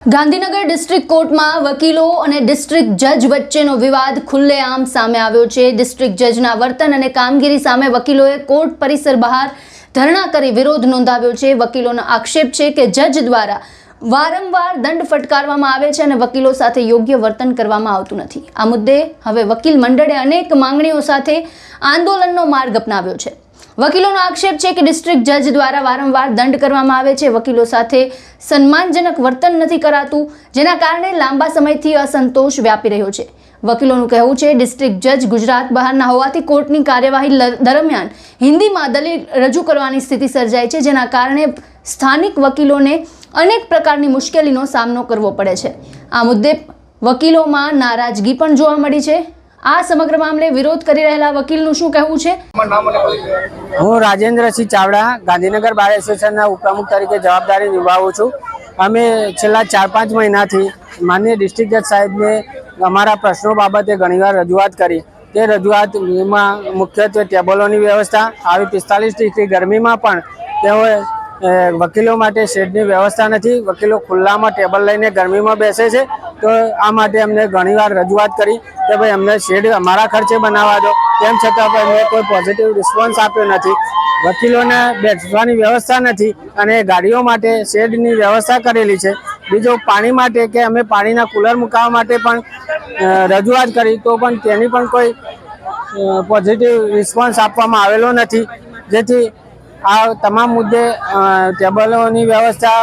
Gandhinagar district કોર્ટમાં વકીલો અને ડિસ્ટ્રિક્ટ જજ વચ્ચેનો વિવાદ ખુલ્લેઆમ સામે આવ્યો છે। ડિસ્ટ્રિક્ટ જજના વર્તન અને કામગીરી સામે વકીલોએ કોર્ટ પરિસર બહાર ધરણા કરી વિરોધ નોંધાવ્યો છે। વકીલોનો આક્ષેપ છે કે જજ દ્વારા વારંવાર દંડ ફટકારવામાં આવે છે અને વકીલો સાથે યોગ્ય વર્તન કરવામાં આવતું નથી। આ મુદ્દે હવે વકીલ મંડળે અનેક માંગણીઓ સાથે આંદોલનનો માર્ગ અપનાવ્યો છે। વકીલોનો આક્ષેપ છે કે ડિસ્ટ્રિક્ટ જજ દ્વારા વારંવાર દંડ કરવામાં આવે છે, વકીલો સાથે સન્માનજનક વર્તન નથી કરાતું, જેના કારણે લાંબા સમયથી અસંતોષ વ્યાપી રહ્યો છે। વકીલોનું કહેવું છે ડિસ્ટ્રિક્ટ જજ ગુજરાત બહારના હોવાથી કોર્ટની કાર્યવાહી દરમિયાન હિન્દીમાં દલીલ રજૂ કરવાની સ્થિતિ સર્જાય છે, જેના કારણે સ્થાનિક વકીલોને અનેક પ્રકારની મુશ્કેલીનો સામનો કરવો પડે છે। આ મુદ્દે વકીલોમાં નારાજગી પણ જોવા મળી છે। આ સમગ્ર મામલે વિરોધ કરી રહેલા વકીલનું શું કહેવું છે? હું રાજેન્દ્રસિંહ ચાવડા ગાંધીનગર બાર એસોસિએશનના ઉપપ્રમુખ તરીકે જવાબદારી નિભાવું છું। અમે છેલ્લા 4-5 મહિનાથી માનનીય ડિસ્ટ્રિક્ટ જજ સાહેબને અમારા પ્રશ્નો બાબતે ઘણીવાર રજૂઆત કરી। તે રજૂઆતમાં મુખ્યત્વે ટેબલોની વ્યવસ્થા, આવી 45 ડિગ્રી ગરમીમાં પણ તેઓએ વકીલો માટે શેડની વ્યવસ્થા નથી, વકીલો ખુલ્લામાં ટેબલ લઈને ગરમીમાં બેસે છે। તો આ માટે અમને ઘણીવાર રજૂઆત કરી કે ભાઈ અમને શેડ અમારા ખર્ચે બનાવવા દો, તેમ છતાં પણ અમને કોઈ પોઝિટિવ રિસ્પોન્સ આપ્યો નથી। વકીલોને બેસવાની વ્યવસ્થા નથી અને ગાડીઓ માટે શેડની વ્યવસ્થા કરેલી છે। બીજું પાણી માટે કે અમે પાણીના કુલર મૂકવા માટે પણ રજૂઆત કરી, તો પણ તેની પણ કોઈ પોઝિટિવ રિસ્પોન્સ આપવામાં આવેલો નથી। જેથી આ તમામ મુદ્દે ટેબલોની વ્યવસ્થા,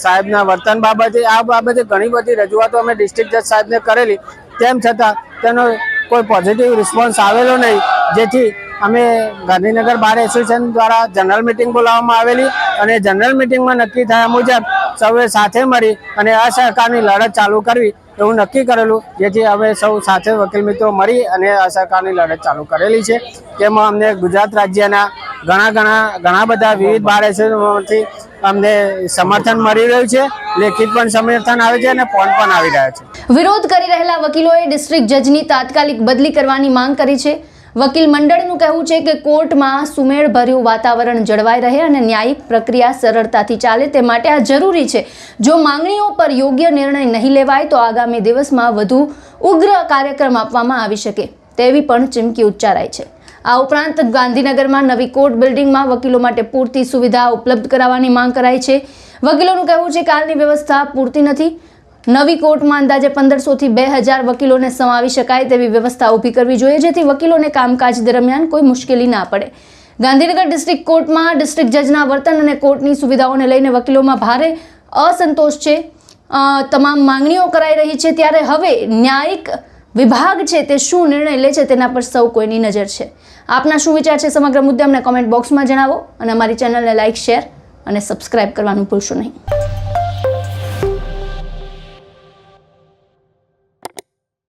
સાહેબના વર્તન બાબતે, આ બાબતે ઘણી બધી રજૂઆતો અમે ડિસ્ટ્રિક્ટ જજ સાહેબને કરેલી, તેમ છતાં તેનો કોઈ પોઝિટિવ રિસ્પોન્સ આવેલો નહીં। જેથી અમે ગાંધીનગર બાર એસોસિએશન દ્વારા જનરલ મિટિંગ બોલાવવામાં આવેલી અને જનરલ મિટિંગમાં નક્કી થયા મુજબ સૌએ સાથે મળી અને અસહકારની લડત ચાલુ કરવી એવું નક્કી કરેલું। જેથી અમે સૌ સાથે વકીલ મિત્રો મળી અને અસહકારની લડત ચાલુ કરેલી છે। તેમાં અમને ગુજરાત રાજ્યના ઘણા બધા વિવિધ બાર એસોસિએશનોમાંથી અમને સમર્થન મળી રહ્યું છે, લેખિત પણ સમર્થન આવે છે અને ફોન પણ આવી રહ્યા છે। વિરોધ કરી રહેલા વકીલોએ ડિસ્ટ્રિક્ટ જજની તાત્કાલિક બદલી કરવાની માંગ કરી છે। વકીલ મંડળનું કહેવું છે કે કોર્ટમાં સુમેળભર્યું વાતાવરણ જળવાઈ રહે અને ન્યાયિક પ્રક્રિયા સરળતાથી ચાલે, તે માટે આ જરૂરી છે। જો માંગણીઓ પર યોગ્ય નિર્ણય નહીં લેવાય તો આગામી દિવસમાં વધુ ઉગ્ર કાર્યક્રમ આપવામાં આવી શકે તેવી પણ ચીમકી ઉચ્ચારાઈ છે। આ ઉપરાંત ગાંધીનગરમાં નવી કોર્ટ બિલ્ડિંગમાં વકીલો માટે પૂરતી સુવિધા ઉપલબ્ધ કરાવવાની માંગ કરાઈ છે। વકીલોનું કહેવું છે કે હાલની વ્યવસ્થા પૂરતી નથી। નવી કોર્ટમાં અંદાજે 1500 થી 2000 વકીલોને સમાવી શકાય તેવી વ્યવસ્થા ઊભી કરવી જોઈએ, જેથી વકીલોને કામકાજ દરમિયાન કોઈ મુશ્કેલી ના પડે। ગાંધીનગર ડિસ્ટ્રિક્ટ કોર્ટમાં ડિસ્ટ્રિક્ટ જજના વર્તન અને કોર્ટની સુવિધાઓને લઈને વકીલોમાં ભારે અસંતોષ છે। તમામ માંગણીઓ કરાઈ રહી છે, ત્યારે હવે ન્યાયિક વિભાગ છે તે શું નિર્ણય લે છે તેના પર સૌ કોઈની નજર છે। આપના શું વિચાર છે સમગ્ર મુદ્દે અમને કોમેન્ટ બોક્સમાં જણાવો અને અમારી ચેનલને લાઇક, શેર અને સબસ્ક્રાઇબ કરવાનું ભૂલશો નહીં।